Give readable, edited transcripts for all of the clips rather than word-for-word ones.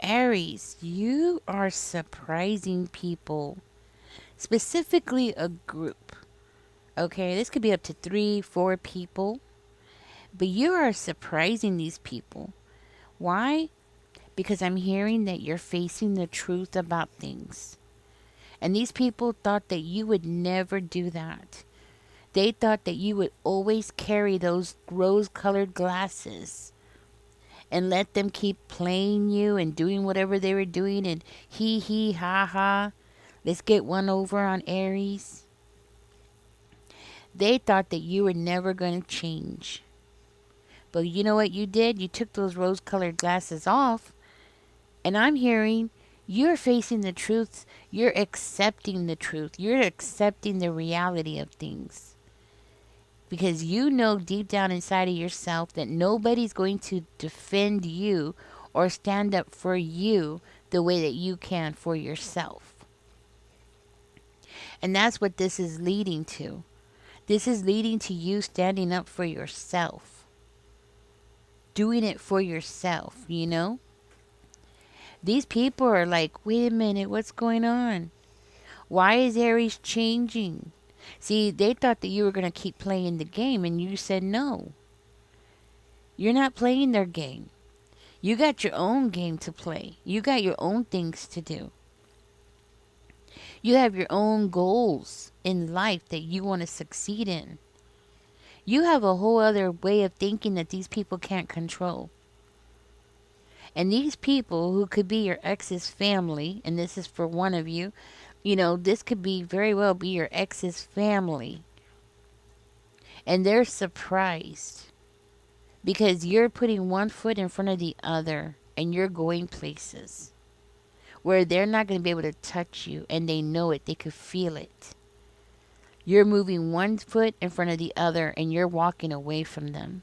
Aries, you are surprising people, specifically a group. Okay, this could be up to three, four people, but you are surprising these people. Why? Because I'm hearing that you're facing the truth about things. And these people thought that you would never do that. They thought that you would always carry those rose colored glasses and let them keep playing you and doing whatever they were doing and hee ha ha. Let's get one over on Aries. They thought that you were never going to change. But you know what you did? You took those rose colored glasses off, and I'm hearing you're facing the truth. You're accepting the truth. You're accepting the reality of things. Because you know deep down inside of yourself that nobody's going to defend you or stand up for you the way that you can for yourself. And that's what this is leading to. This is leading to you standing up for yourself, doing it for yourself, you know? These people are like, wait a minute, what's going on? Why is Aries changing? See, they thought that you were going to keep playing the game, and you said no. You're not playing their game. You got your own game to play. You got your own things to do. You have your own goals in life that you want to succeed in. You have a whole other way of thinking that these people can't control. And these people who could be your ex's family, and this is for one of you, this could be very well be your ex's family. And they're surprised because you're putting one foot in front of the other and you're going places where they're not going to be able to touch you, and they know it. They could feel it. You're moving one foot in front of the other and you're walking away from them.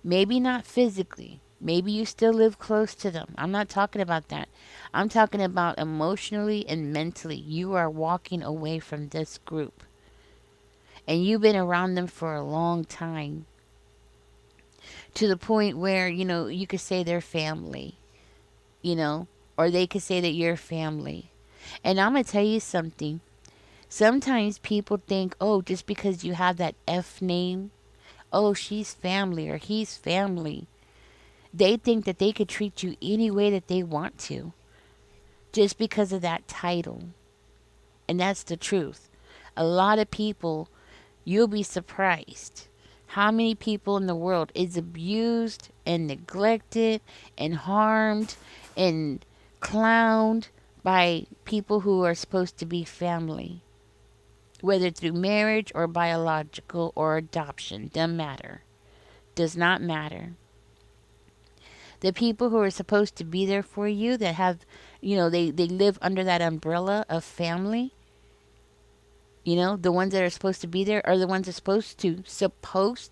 Maybe not physically. Maybe you still live close to them. I'm not talking about that. I'm talking about emotionally and mentally. You are walking away from this group. And you've been around them for a long time. To the point where, you could say they're family, or they could say that you're family. And I'm going to tell you something. Sometimes people think, oh, just because you have that F name, oh, she's family or he's family. They think that they could treat you any way that they want to just because of that title. And that's the truth. A lot of people, you'll be surprised how many people in the world is abused and neglected and harmed and clowned by people who are supposed to be family. Whether through marriage or biological or adoption, doesn't matter. Does not matter. The people who are supposed to be there for you that have, they live under that umbrella of family, the ones that are supposed to be there are the ones that are supposed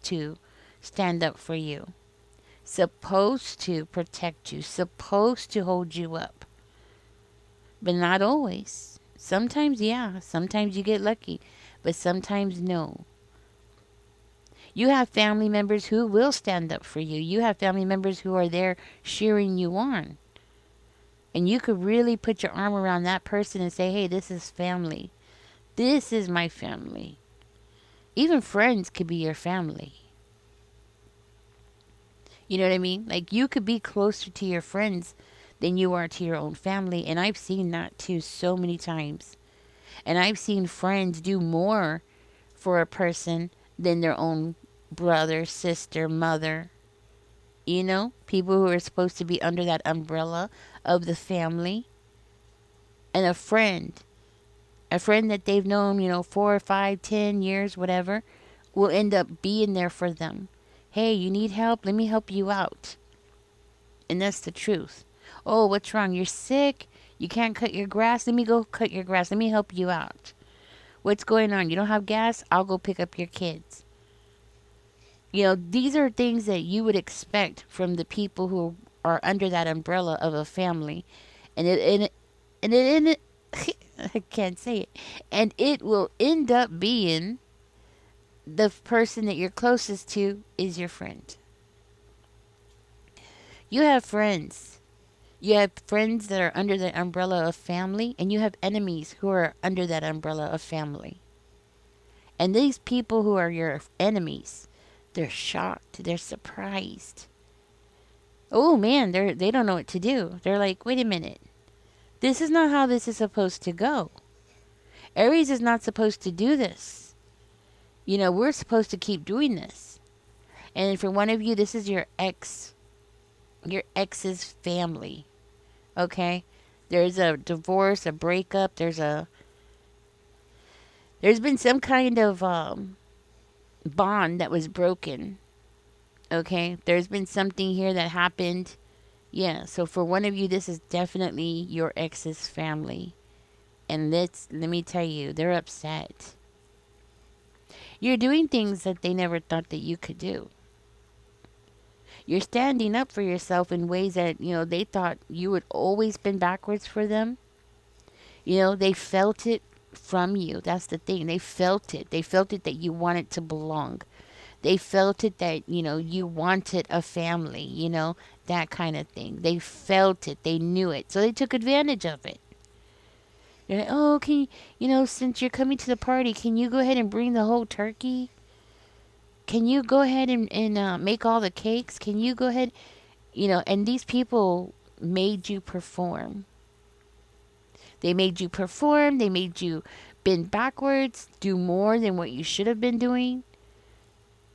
to stand up for you, supposed to protect you, supposed to hold you up. But not always. Sometimes, yeah, sometimes you get lucky, but sometimes no. You have family members who will stand up for you. You have family members who are there cheering you on. And you could really put your arm around that person and say, hey, this is family. This is my family. Even friends could be your family. You know what I mean? Like, you could be closer to your friends than you are to your own family. And I've seen that too so many times. And I've seen friends do more for a person than their own brother, sister, mother. People who are supposed to be under that umbrella of the family. And a friend that they've known, 4 or 5, 10 years, whatever, will end up being there for them. Hey, you need help? Let me help you out. And that's the truth. Oh, what's wrong? You're sick? You can't cut your grass? Let me go cut your grass. Let me help you out. What's going on? You don't have gas? I'll go pick up your kids. These are things that you would expect from the people who are under that umbrella of a family. And it I can't say it. And it will end up being the person that you're closest to is your friend. You have friends. You have friends that are under the umbrella of family, and you have enemies who are under that umbrella of family. And these people who are your enemies, they're shocked, they're surprised. Oh man, they don't know what to do. They're like, wait a minute. This is not how this is supposed to go. Aries is not supposed to do this. We're supposed to keep doing this. And for one of you, this is your ex's family. Okay? There's a divorce, a breakup, there's been some kind of bond that was broken. Okay? There's been something here that happened. Yeah, so for one of you, this is definitely your ex's family. And let me tell you, they're upset. You're doing things that they never thought that you could do. You're standing up for yourself in ways that, they thought you would always been backwards for them. They felt it from you. That's the thing. They felt it. They felt it that you wanted to belong. They felt it that, you wanted a family, that kind of thing. They felt it. They knew it. So they took advantage of it. They're like, oh, since you're coming to the party, can you go ahead and bring the whole turkey? Can you go ahead and make all the cakes? Can you go ahead, and these people made you perform. They made you perform. They made you bend backwards, do more than what you should have been doing.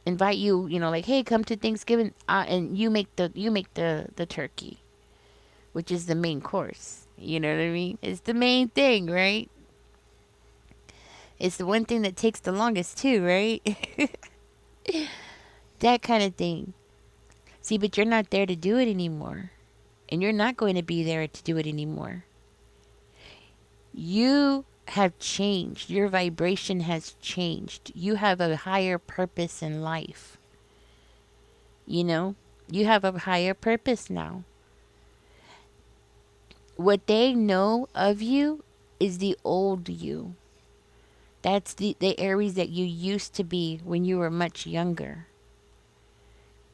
Invite you, like, hey, come to Thanksgiving, and you make the turkey, which is the main course. You know what I mean? It's the main thing, right? It's the one thing that takes the longest too, right? That kind of thing. See, but you're not there to do it anymore. And you're not going to be there to do it anymore. You have changed. Your vibration has changed. You have a higher purpose in life. You have a higher purpose now. What they know of you is the old you. That's the Aries that you used to be when you were much younger.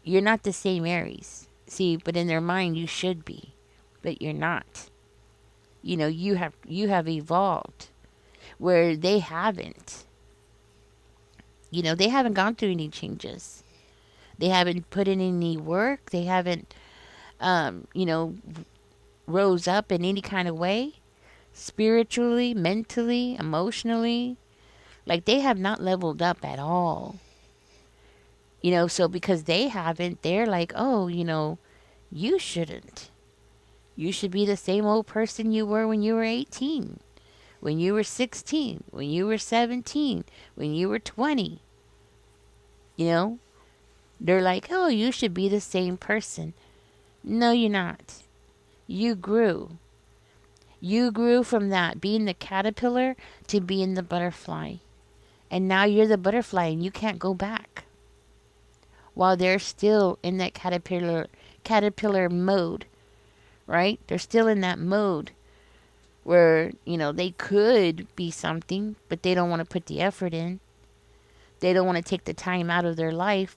You're not the same Aries. See, but in their mind you should be. But you're not. You have evolved where they haven't. They haven't gone through any changes. They haven't put in any work. They haven't rose up in any kind of way, spiritually, mentally, emotionally. Like they have not leveled up at all. So because they haven't, they're like, oh, you shouldn't. You should be the same old person you were when you were 18, when you were 16, when you were 17, when you were 20. They're like, oh, you should be the same person. No, you're not. You grew. You grew from that being the caterpillar to being the butterfly. And now you're the butterfly and you can't go back. While they're still in that caterpillar mode, right? They're still in that mode where, they could be something, but they don't want to put the effort in. They don't want to take the time out of their life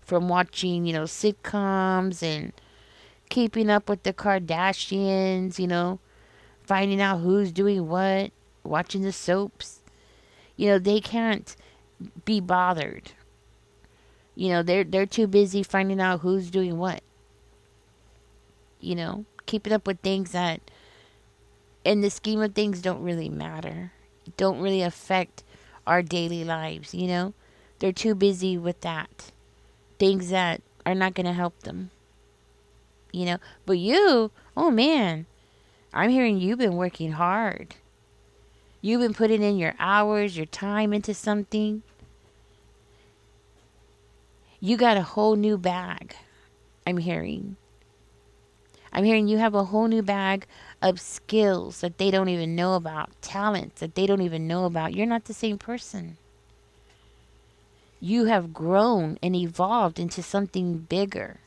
from watching, sitcoms and keeping up with the Kardashians, finding out who's doing what, watching the soaps. They can't be bothered. They're too busy finding out who's doing what. Keeping up with things that in the scheme of things don't really matter. Don't really affect our daily lives, They're too busy with that. Things that are not going to help them. But you, oh man, I'm hearing you've been working hard. You've been putting in your hours, your time into something. You got a whole new bag, I'm hearing. I'm hearing you have a whole new bag of skills that they don't even know about, talents that they don't even know about. You're not the same person. You have grown and evolved into something bigger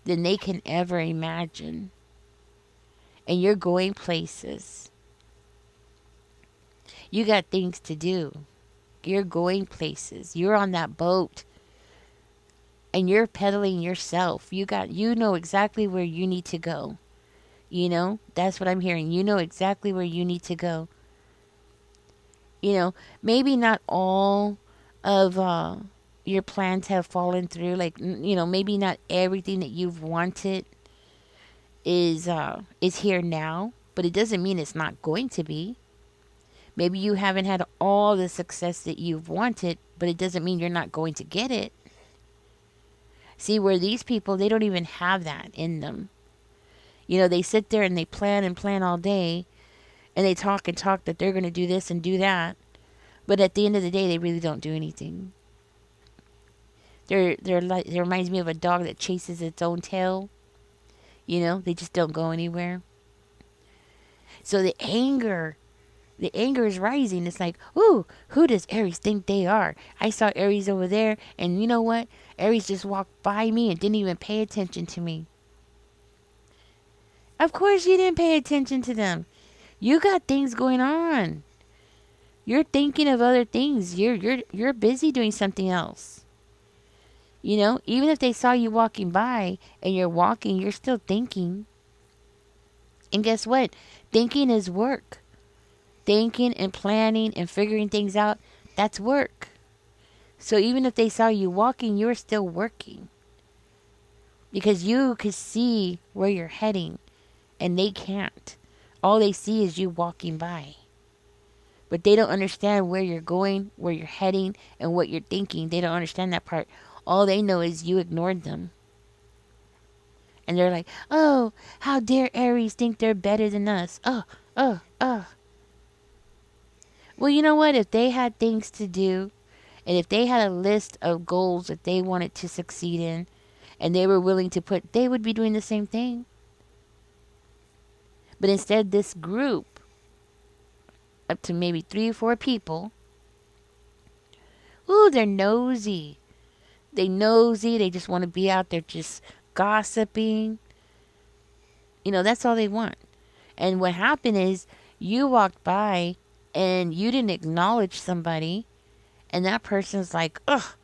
than they can ever imagine. And you're going places. You got things to do. You're going places. You're on that boat. And you're pedaling yourself. You know exactly where you need to go. That's what I'm hearing. You know exactly where you need to go. Maybe not all of your plans have fallen through. Like, maybe not everything that you've wanted is here now, but it doesn't mean it's not going to be. Maybe you haven't had all the success that you've wanted, but it doesn't mean you're not going to get it. See, where these people, they don't even have that in them. They sit there and they plan and plan all day, and they talk and talk that they're going to do this and do that, but at the end of the day, they really don't do anything. They're like, it reminds me of a dog that chases its own tail. They just don't go anywhere. So the anger is rising. It's like, ooh, who does Aries think they are? I saw Aries over there, and you know what? Aries just walked by me and didn't even pay attention to me. Of course you didn't pay attention to them. You got things going on. You're thinking of other things. You're busy doing something else. Even if they saw you walking by and you're walking, you're still thinking. And guess what? Thinking is work. Thinking and planning and figuring things out, that's work. So even if they saw you walking, you're still working. Because you could see where you're heading and they can't. All they see is you walking by. But they don't understand where you're going, where you're heading, and what you're thinking. They don't understand that part. All they know is you ignored them. And they're like, oh, how dare Aries think they're better than us? Oh, oh, oh. Well, you know what? If they had things to do, and if they had a list of goals that they wanted to succeed in, and they were willing to put, they would be doing the same thing. But instead, this group, up to maybe 3 or 4 people, ooh, they're nosy. They just want to be out there just gossiping. That's all they want. And what happened is you walked by and you didn't acknowledge somebody, and that person's like, ugh,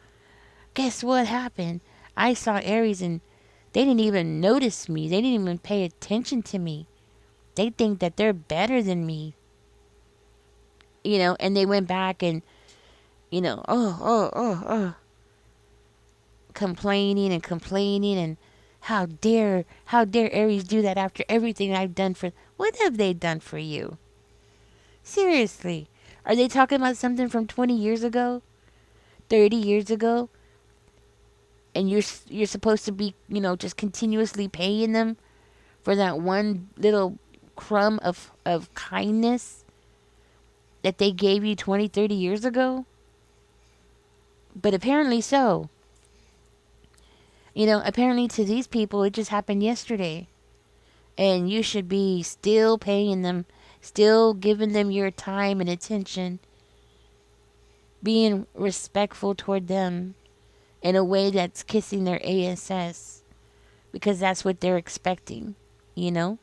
guess what happened? I saw Aries and they didn't even notice me. They didn't even pay attention to me. They think that they're better than me. And they went back and, complaining and complaining and how dare Aries do that after everything I've done for, what have they done for you? Seriously. Are they talking about something from 20 years ago? 30 years ago? And you're supposed to be, just continuously paying them for that one little crumb of kindness that they gave you 20, 30 years ago? But apparently so. Apparently to these people, it just happened yesterday. And you should be still paying them, still giving them your time and attention, being respectful toward them in a way that's kissing their ass, because that's what they're expecting, you know?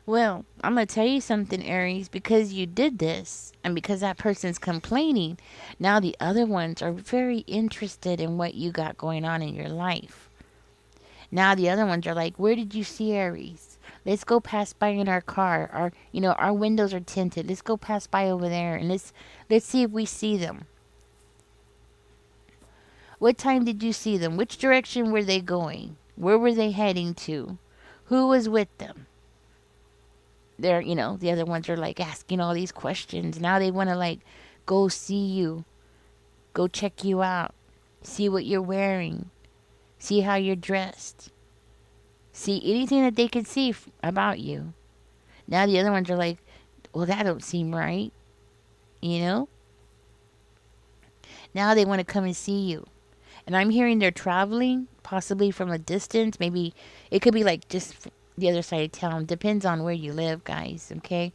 Well, I'm going to tell you something, Aries, because you did this and because that person's complaining, now the other ones are very interested in what you got going on in your life. Now the other ones are like, where did you see Aries? Let's go pass by in our car. Our windows are tinted. Let's go pass by over there and let's see if we see them. What time did you see them? Which direction were they going? Where were they heading to? Who was with them? The other ones are like asking all these questions. Now they want to like go see you, go check you out, see what you're wearing, see how you're dressed, see anything that they can see about you. Now the other ones are like, well, that don't seem right, you know? Now they want to come and see you. And I'm hearing they're traveling, possibly from a distance. Maybe it could be like just the other side of town. Depends on where you live, guys, okay?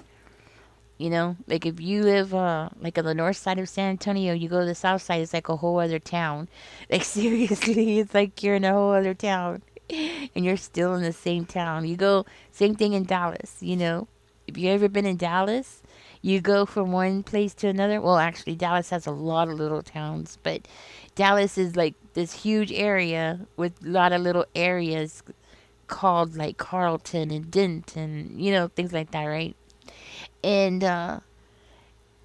Like if you live like on the north side of San Antonio, you go to the south side, it's like a whole other town. Like seriously, it's like you're in a whole other town. And you're still in the same town. You go, same thing in Dallas, If you ever been in Dallas, you go from one place to another. Well, actually, Dallas has a lot of little towns, but Dallas is like this huge area with a lot of little areas called like Carlton and Dent and, things like that, right? And,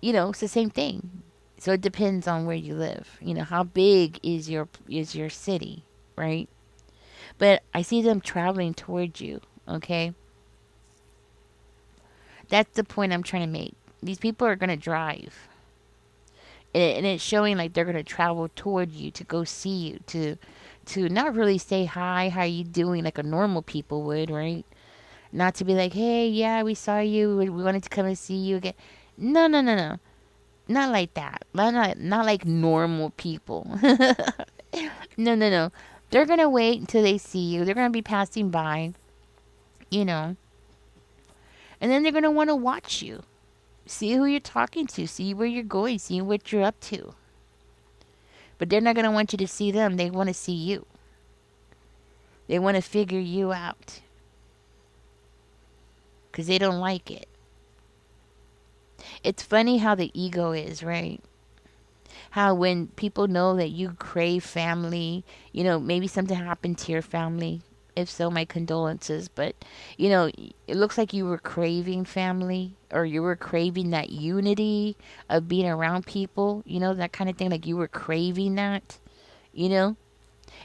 it's the same thing. So it depends on where you live. How big is your city, right? But I see them traveling towards you, okay? That's the point I'm trying to make. These people are going to drive. And it's showing like they're going to travel toward you to go see you, to not really say hi, how you doing like a normal people would, right? Not to be like, hey, yeah, we saw you. We wanted to come and see you again. No, no, no, no. Not like that. Not like normal people. No, no, no. They're going to wait until they see you. They're going to be passing by, you know. And then they're going to want to watch you. See who you're talking to. See where you're going. See what you're up to. But they're not going to want you to see them. They want to see you. They want to figure you out. Because they don't like it. It's funny how the ego is, right? How when people know that you crave family, maybe something happened to your family. If so, my condolences. But, it looks like you were craving family or you were craving that unity of being around people, that kind of thing. Like you were craving that, you know?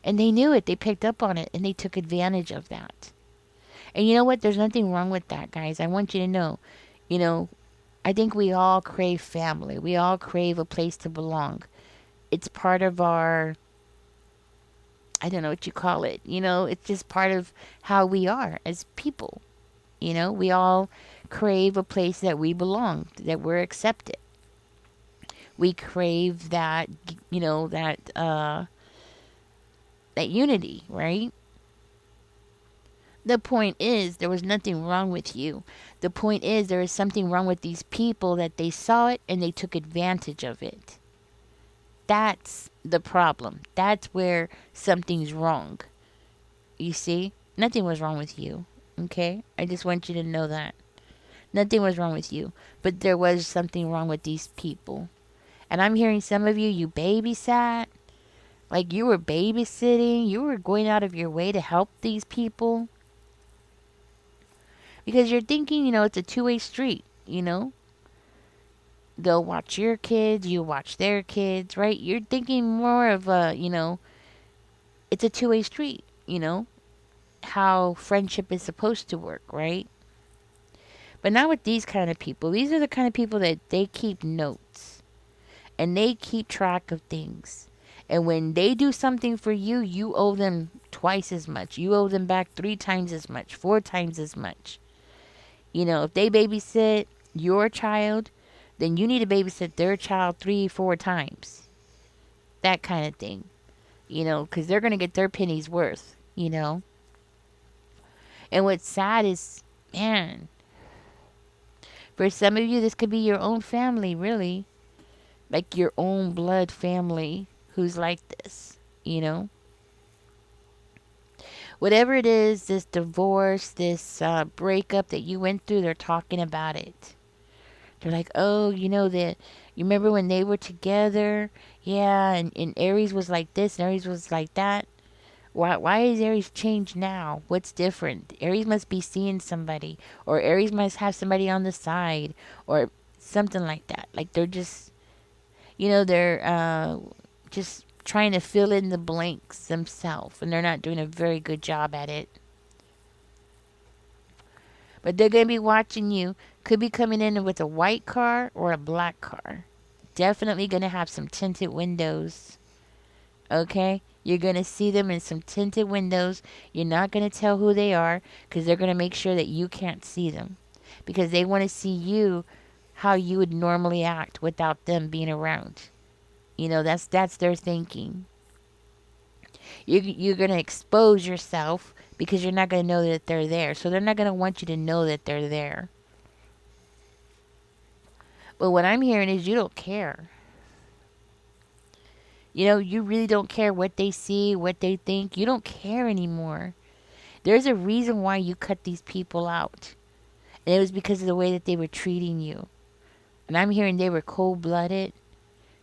And they knew it. They picked up on it and they took advantage of that. And you know what? There's nothing wrong with that, guys. I want you to know, you know, I think we all crave family. We all crave a place to belong. It's part of our, I don't know what you call it. It's just part of how we are as people. We all crave a place that we belong, that we're accepted. We crave that, that unity, right? The point is, there was nothing wrong with you. The point is, there is something wrong with these people that they saw it and they took advantage of it. That's the problem. That's where something's wrong. You see? Nothing was wrong with you. Okay? I just want you to know that. Nothing was wrong with you. But there was something wrong with these people. And I'm hearing some of you, you babysat. Like you were babysitting. You were going out of your way to help these people. Because you're thinking, it's a two-way street. They'll watch your kids, you watch their kids, right? You're thinking more of it's a two-way street. How friendship is supposed to work, right? But not with these kind of people. These are the kind of people that they keep notes and they keep track of things. And when they do something for you, you owe them twice as much. You owe them back 3 times as much, 4 times as much. If they babysit your child, then you need to babysit their child 3, 4 times. That kind of thing. Because they're going to get their penny's worth. And what's sad is, man, for some of you, this could be your own family, really. Like your own blood family who's like this. Whatever it is, this divorce, this breakup that you went through, they're talking about it. They're like, oh, you remember when they were together? Yeah, and Aries was like this and Aries was like that. Why is Aries changed now? What's different? Aries must be seeing somebody, or Aries must have somebody on the side, or something like that. Like they're just, they're just trying to fill in the blanks themselves, and they're not doing a very good job at it. But they're going to be watching you. Could be coming in with a white car or a black car. Definitely going to have some tinted windows. Okay? You're going to see them in some tinted windows. You're not going to tell who they are because they're going to make sure that you can't see them. Because they want to see you how you would normally act without them being around. That's their thinking. You're going to expose yourself because you're not going to know that they're there. So they're not going to want you to know that they're there. But what I'm hearing is you don't care. You really don't care what they see, what they think. You don't care anymore. There's a reason why you cut these people out. And it was because of the way that they were treating you. And I'm hearing they were cold-blooded.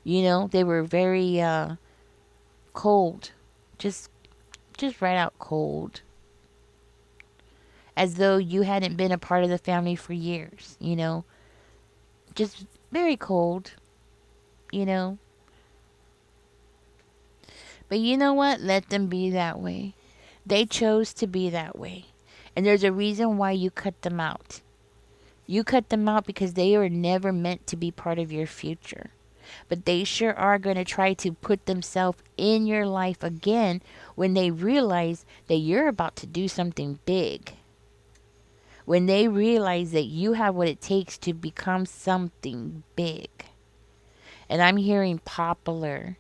They were very cold. Just right out cold. as though you hadn't been a part of the family for years, you know? Just very cold, you know? But you know what? Let them be that way. They chose to be that way. And there's a reason why you cut them out. You cut them out because they were never meant to be part of your future. But they sure are going to try to put themselves in your life again when they realize that you're about to do something big. When they realize that you have what it takes to become something big. And I'm hearing popular.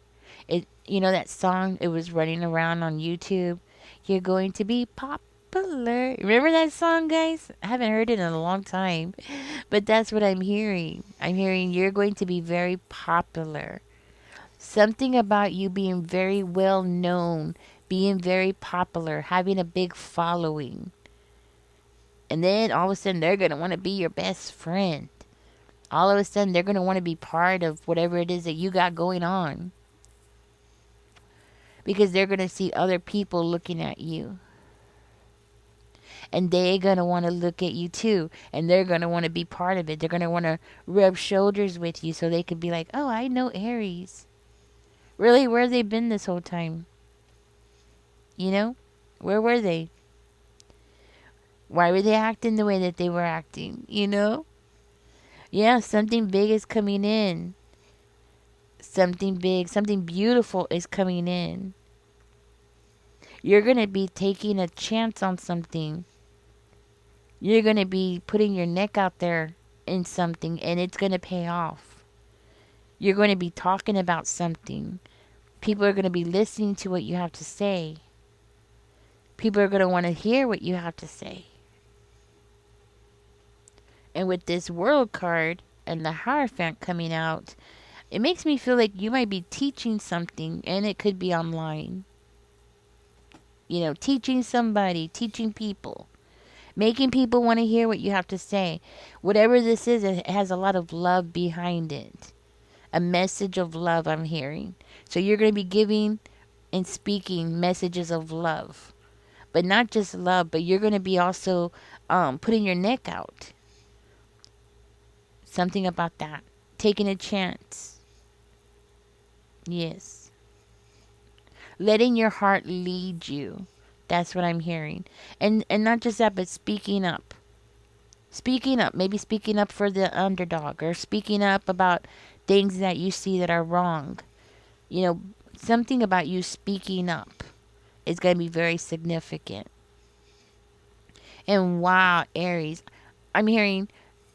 It, you know that song, it was running around on YouTube. You're going to be popular. Remember that song, guys? I haven't heard it in a long time. But that's what I'm hearing. I'm hearing you're going to be very popular. Something about you being very well known, being very popular, having a big following. And then all of a sudden they're going to want to be your best friend. All of a sudden they're going to want to be part of whatever it is that you got going on. Because they're going to see other people looking at you. And they're going to want to look at you too. And they're going to want to be part of it. They're going to want to rub shoulders with you so they could be like, oh, I know Aries. Really, where have they been this whole time? You know? Where were they? Why were they acting the way that they were acting? You know? Yeah, something big is coming in. Something big, something beautiful is coming in. You're going to be taking a chance on something. You're going to be putting your neck out there in something and it's going to pay off. You're going to be talking about something. People are going to be listening to what you have to say. People are going to want to hear what you have to say. And with this World card and the Hierophant coming out, it makes me feel like you might be teaching something and it could be online. You know, teaching somebody, teaching people. Making people want to hear what you have to say. Whatever this is, it has a lot of love behind it. A message of love I'm hearing. So you're going to be giving and speaking messages of love. But not just love, but you're going to be also putting your neck out. Something about that. Taking a chance. Yes. Letting your heart lead you. That's what I'm hearing. And not just that, but speaking up. Speaking up. Maybe speaking up for the underdog. Or speaking up about things that you see that are wrong. You know, something about you speaking up is going to be very significant. And wow, Aries, I'm hearing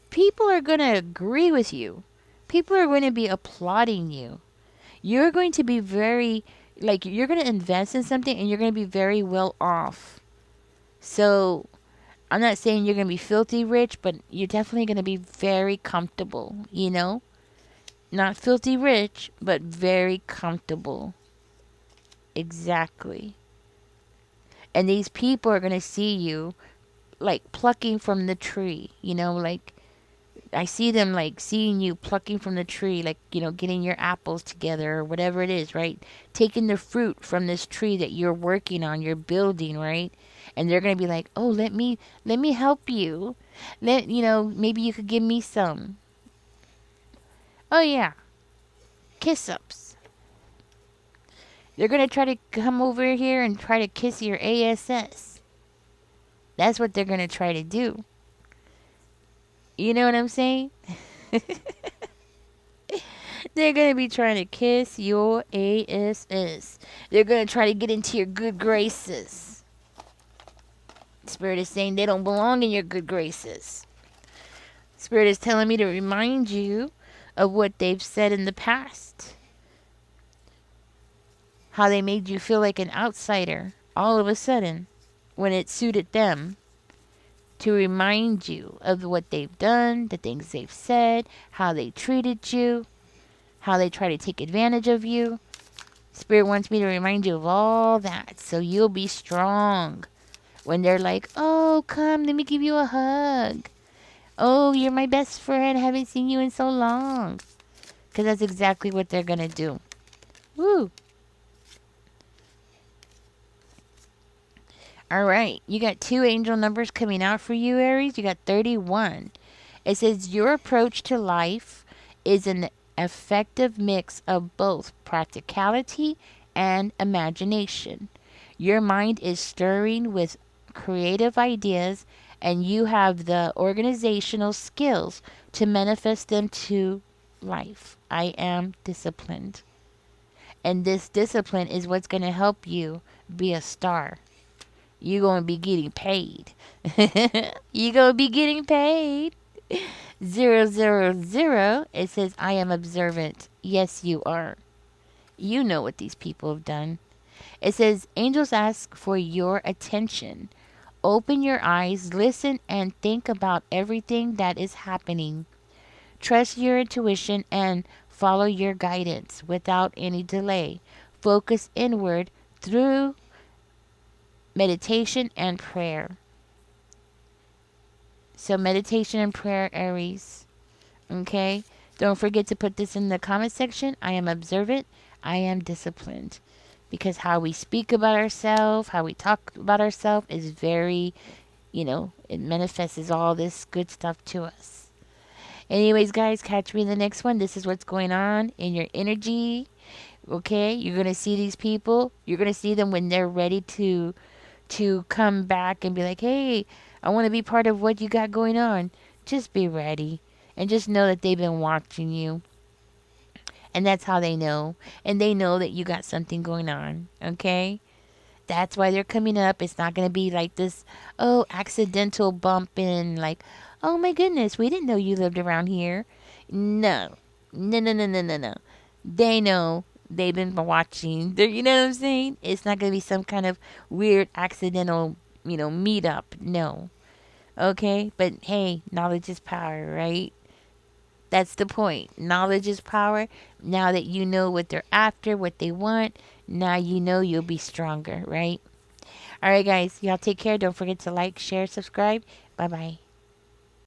people are going to agree with you. People are going to be applauding you. You're going to be very, like, you're going to invest in something and you're going to be very well off. So, I'm not saying you're going to be filthy rich, but you're definitely going to be very comfortable, you know? Not filthy rich, but very comfortable. Exactly. And these people are going to see you like plucking from the tree, you know, like I see them like seeing you plucking from the tree, like, you know, getting your apples together or whatever it is, right? Taking the fruit from this tree that you're working on, you're building, right? And they're going to be like, "Oh, let me help you. You know, maybe you could give me some." Oh yeah, kiss ups. They're going to try to come over here and try to kiss your ass. That's what they're going to try to do. You know what I'm saying? They're going to be trying to kiss your ass. They're going to try to get into your good graces. Spirit is saying they don't belong in your good graces. Spirit is telling me to remind you of what they've said in the past. How they made you feel like an outsider all of a sudden when it suited them. To remind you of what they've done, the things they've said, how they treated you, how they try to take advantage of you. Spirit wants me to remind you of all that so you'll be strong. When they're like, "Oh, come, let me give you a hug. Oh, you're my best friend. I haven't seen you in so long." Because that's exactly what they're going to do. Woo. All right. You got two angel numbers coming out for you, Aries. You got 31. It says your approach to life is an effective mix of both practicality and imagination. Your mind is stirring with creative ideas, and you have the organizational skills to manifest them to life. I am disciplined. And this discipline is what's going to help you be a star. You're going to be getting paid. You're going to be getting paid. 000, it says, I am observant. Yes, you are. You know what these people have done. It says, angels ask for your attention. Open your eyes, listen, and think about everything that is happening. Trust your intuition and follow your guidance without any delay. Focus inward through meditation and prayer. So, meditation and prayer, Aries. Okay? Don't forget to put this in the comment section. I am observant. I am disciplined. Because how we speak about ourselves, how we talk about ourselves is very, it manifests all this good stuff to us. Anyways, guys, catch me in the next one. This is what's going on in your energy. Okay? You're going to see these people. You're going to see them when they're ready to come back and be like, hey, I want to be part of what you got going on. Just be ready. And just know that they've been watching you. And that's how they know. And they know that you got something going on. Okay? That's why they're coming up. It's not going to be like this, accidental bump in, like, oh my goodness, we didn't know you lived around here. No. No, no, no, no, no, no. They know. They've been watching. You know what I'm saying? It's not going to be some kind of weird accidental, meetup. No. Okay? But hey, knowledge is power, right? That's the point. Knowledge is power. Now that you know what they're after, what they want, now you know you'll be stronger, right? All right, guys. Y'all take care. Don't forget to like, share, subscribe. Bye bye.